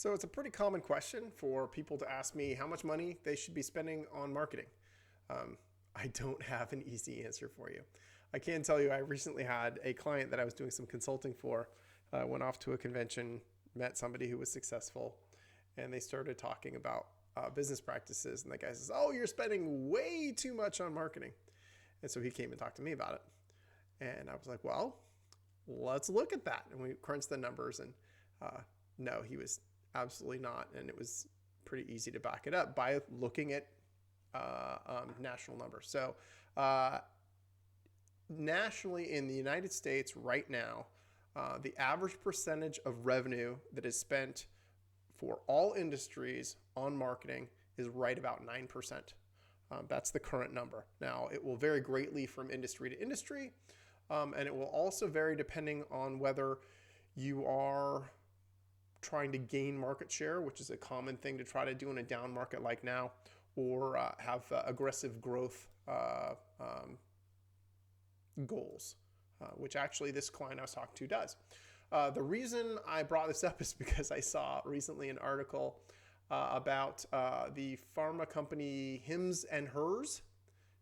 So it's a pretty common question for people to ask me how much money they should be spending on marketing. Um, I don't have an easy answer for you. I can tell you I recently had a client that I was doing some consulting for, went off to a convention, met somebody who was successful, and they started talking about business practices. And the guy says, "Oh, you're spending way too much on marketing." And so he came and talked to me about it. And I was like, well, let's look at that. And we crunched the numbers, and no, he was absolutely not. And it was pretty easy to back it up by looking at national numbers. So, nationally in the United States right now, the average percentage of revenue that is spent for all industries on marketing is right about 9%. That's the current number. Now, it will vary greatly from industry to industry, and it will also vary depending on whether you are trying to gain market share, which is a common thing to try to do in a down market like now, or have aggressive growth goals, which actually this client I was talking to does. The reason I brought this up is because I saw recently an article about the pharma company Hims and Hers.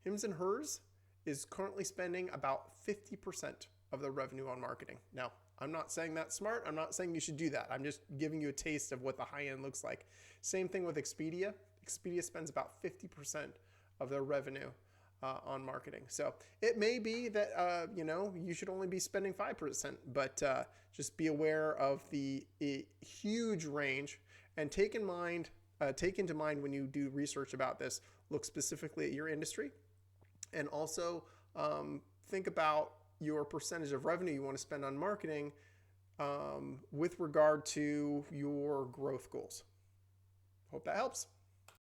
Hims and Hers is currently spending about 50% of their revenue on marketing. Now, I'm not saying that's smart. I'm not saying you should do that. I'm just giving you a taste of what the high end looks like. Same thing with Expedia. Expedia spends about 50% of their revenue on marketing. So it may be that you should only be spending 5%, but just be aware of the huge range, and take into mind when you do research about this, look specifically at your industry, and also think about your percentage of revenue you want to spend on marketing with regard to your growth goals. Hope that helps.